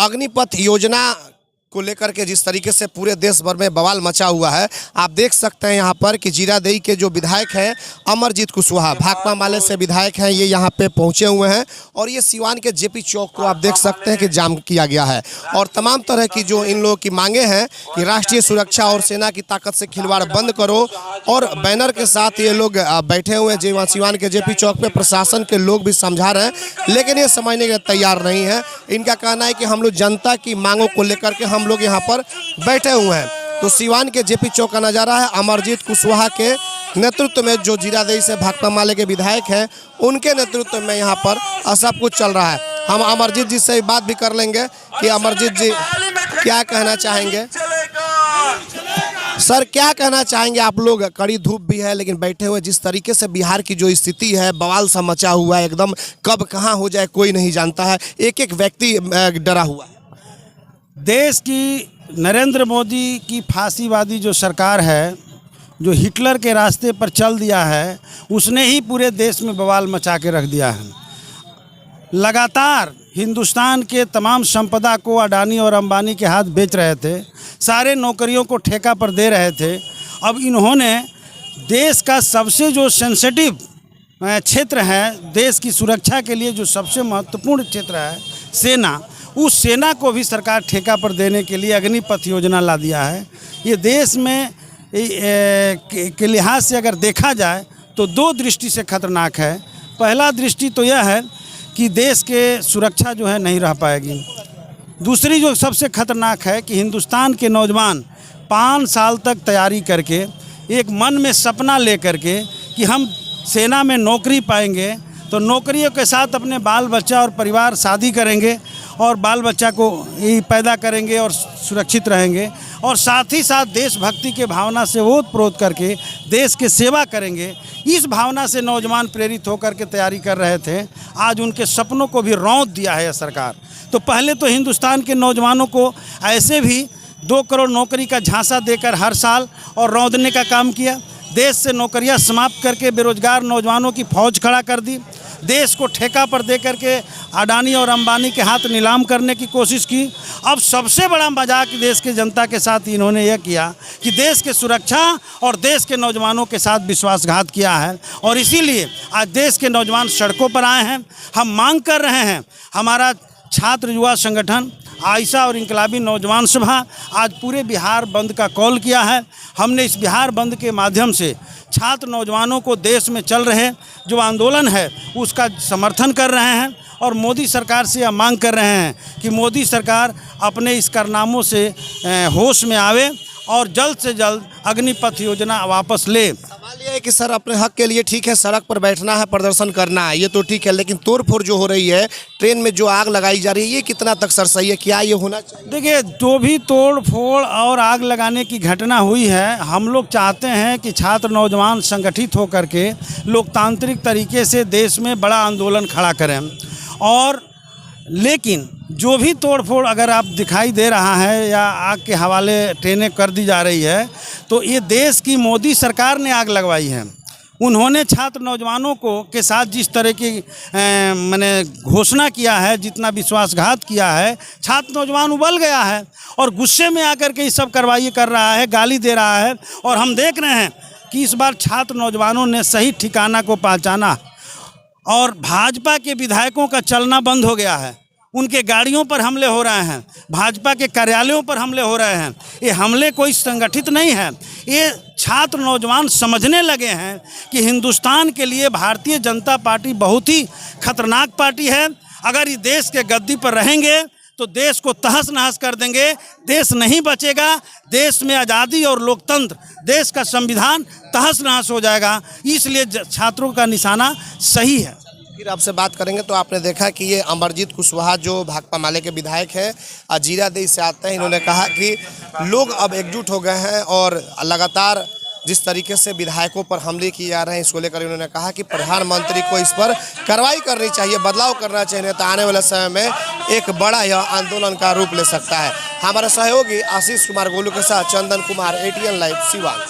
अग्निपथ योजना को लेकर के जिस तरीके से पूरे देश भर में बवाल मचा हुआ है, आप देख सकते हैं यहाँ पर कि जीरादेई के जो विधायक हैं अमरजीत कुशवाहा भाकपा माले से विधायक हैं, ये यहाँ पे पहुँचे हुए हैं और ये सिवान के जेपी चौक को आप देख सकते हैं कि जाम किया गया है और तमाम तरह की जो इन लोगों की मांगे हैं कि राष्ट्रीय सुरक्षा और सेना की ताकत से खिलवाड़ बंद करो और बैनर के साथ ये लोग बैठे हुए हैं सिवान के जेपी चौक पे। प्रशासन के लोग भी समझा रहे हैं लेकिन ये समझने के लिए तैयार नहीं है। इनका कहना है कि हम लोग जनता की मांगों को लेकर के हम लोग यहाँ पर बैठे हुए हैं। तो सिवान के जेपी चौक का नज़ारा है। अमरजीत कुशवाहा के नेतृत्व में जो जीरादेई से भाकपा माले के विधायक हैं उनके नेतृत्व में यहाँ पर सब कुछ चल रहा है। हम अमरजीत जी से बात भी कर लेंगे कि अमरजीत जी क्या कहना चाहेंगे। सर क्या कहना चाहेंगे आप लोग? कड़ी धूप भी है लेकिन बैठे हुए, जिस तरीके से बिहार की जो स्थिति है बवाल सा मचा हुआ है, एकदम कब कहाँ हो जाए कोई नहीं जानता है, एक एक व्यक्ति डरा हुआ है। देश की नरेंद्र मोदी की फांसीवादी जो सरकार है, जो हिटलर के रास्ते पर चल दिया है, उसने ही पूरे देश में बवाल मचा के रख दिया है। लगातार हिंदुस्तान के तमाम संपदा को अडानी और अंबानी के हाथ बेच रहे थे, सारे नौकरियों को ठेका पर दे रहे थे। अब इन्होंने देश का सबसे जो सेंसिटिव क्षेत्र है, देश की सुरक्षा के लिए जो सबसे महत्वपूर्ण क्षेत्र है सेना, उस सेना को भी सरकार ठेका पर देने के लिए अग्निपथ योजना ला दिया है। ये देश में के लिहाज से अगर देखा जाए तो दो दृष्टि से खतरनाक है। पहला दृष्टि तो यह है कि देश के सुरक्षा जो है नहीं रह पाएगी। दूसरी जो सबसे खतरनाक है कि हिंदुस्तान के नौजवान 5 साल तक तैयारी करके एक मन में सपना ले करके कि हम सेना में नौकरी पाएंगे तो नौकरियों के साथ अपने बाल बच्चा और परिवार शादी करेंगे और बाल बच्चा को ही पैदा करेंगे और सुरक्षित रहेंगे और साथ ही साथ देशभक्ति के भावना से ओत-प्रोत करके देश के सेवा करेंगे। इस भावना से नौजवान प्रेरित होकर के तैयारी कर रहे थे। आज उनके सपनों को भी रौंद दिया है यह सरकार। तो पहले तो हिंदुस्तान के नौजवानों को ऐसे भी 2 करोड़ नौकरी का झांसा देकर हर साल और रौंदने का काम किया। देश से नौकरियां समाप्त करके बेरोजगार नौजवानों की फौज खड़ा कर दी। देश को ठेका पर दे करके अडानी और अंबानी के हाथ नीलाम करने की कोशिश की। अब सबसे बड़ा मजाक देश के जनता के साथ इन्होंने यह किया कि देश के सुरक्षा और देश के नौजवानों के साथ विश्वासघात किया है और इसीलिए आज देश के नौजवान सड़कों पर आए हैं। हम मांग कर रहे हैं, हमारा छात्र युवा संगठन आयशा और इनकलाबी नौजवान सभा आज पूरे बिहार बंद का कॉल किया है। हमने इस बिहार बंद के माध्यम से छात्र नौजवानों को देश में चल रहे जो आंदोलन है उसका समर्थन कर रहे हैं और मोदी सरकार से यह मांग कर रहे हैं कि मोदी सरकार अपने इस कारनामों से होश में आवे और जल्द से जल्द अग्निपथ योजना वापस ले। सवाल ये है कि सर अपने हक के लिए ठीक है सड़क पर बैठना है, प्रदर्शन करना है, ये तो ठीक है, लेकिन तोड़फोड़ जो हो रही है, ट्रेन में जो आग लगाई जा रही है, ये कितना तक सर सही है? क्या ये होना चाहिए? देखिए, जो भी तोड़-फोड़ और आग लगाने की घटना हुई है, हम लोग चाहते हैं कि छात्र नौजवान संगठित होकर के लोकतांत्रिक तरीके से देश में बड़ा आंदोलन खड़ा करें। और लेकिन जो भी तोड़फोड़ अगर आप दिखाई दे रहा है या आग के हवाले ट्रेनें कर दी जा रही है, तो ये देश की मोदी सरकार ने आग लगवाई है। उन्होंने छात्र नौजवानों को के साथ जिस तरह की मैंने घोषणा किया है, जितना विश्वासघात किया है, छात्र नौजवान उबल गया है और गुस्से में आकर के ये सब कार्रवाई कर रहा है, गाली दे रहा है। और हम देख रहे हैं कि इस बार छात्र नौजवानों ने सही ठिकाना को पहचाना और भाजपा के विधायकों का चलना बंद हो गया है। उनके गाड़ियों पर हमले हो रहे हैं, भाजपा के कार्यालयों पर हमले हो रहे हैं। ये हमले कोई संगठित नहीं है। ये छात्र नौजवान समझने लगे हैं कि हिंदुस्तान के लिए भारतीय जनता पार्टी बहुत ही खतरनाक पार्टी है। अगर ये देश के गद्दी पर रहेंगे तो देश को तहस नहस कर देंगे, देश नहीं बचेगा। देश में आज़ादी और लोकतंत्र, देश का संविधान तहस नहस हो जाएगा। इसलिए छात्रों का निशाना सही है। फिर आपसे बात करेंगे तो आपने देखा कि ये अमरजीत कुशवाहा जो भाकपा माले के विधायक हैं, जीरादेई से आते हैं, इन्होंने कहा कि लोग अब एकजुट हो गए हैं और लगातार जिस तरीके से विधायकों पर हमले किए जा रहे हैं इसको लेकर इन्होंने कहा कि प्रधानमंत्री को इस पर कार्रवाई करनी चाहिए, बदलाव करना चाहिए, नहीं तो आने वाले समय में एक बड़ा यह आंदोलन का रूप ले सकता है। हमारे सहयोगी आशीष कुमार गोलू के साथ चंदन कुमार, ATN लाइव सिवान।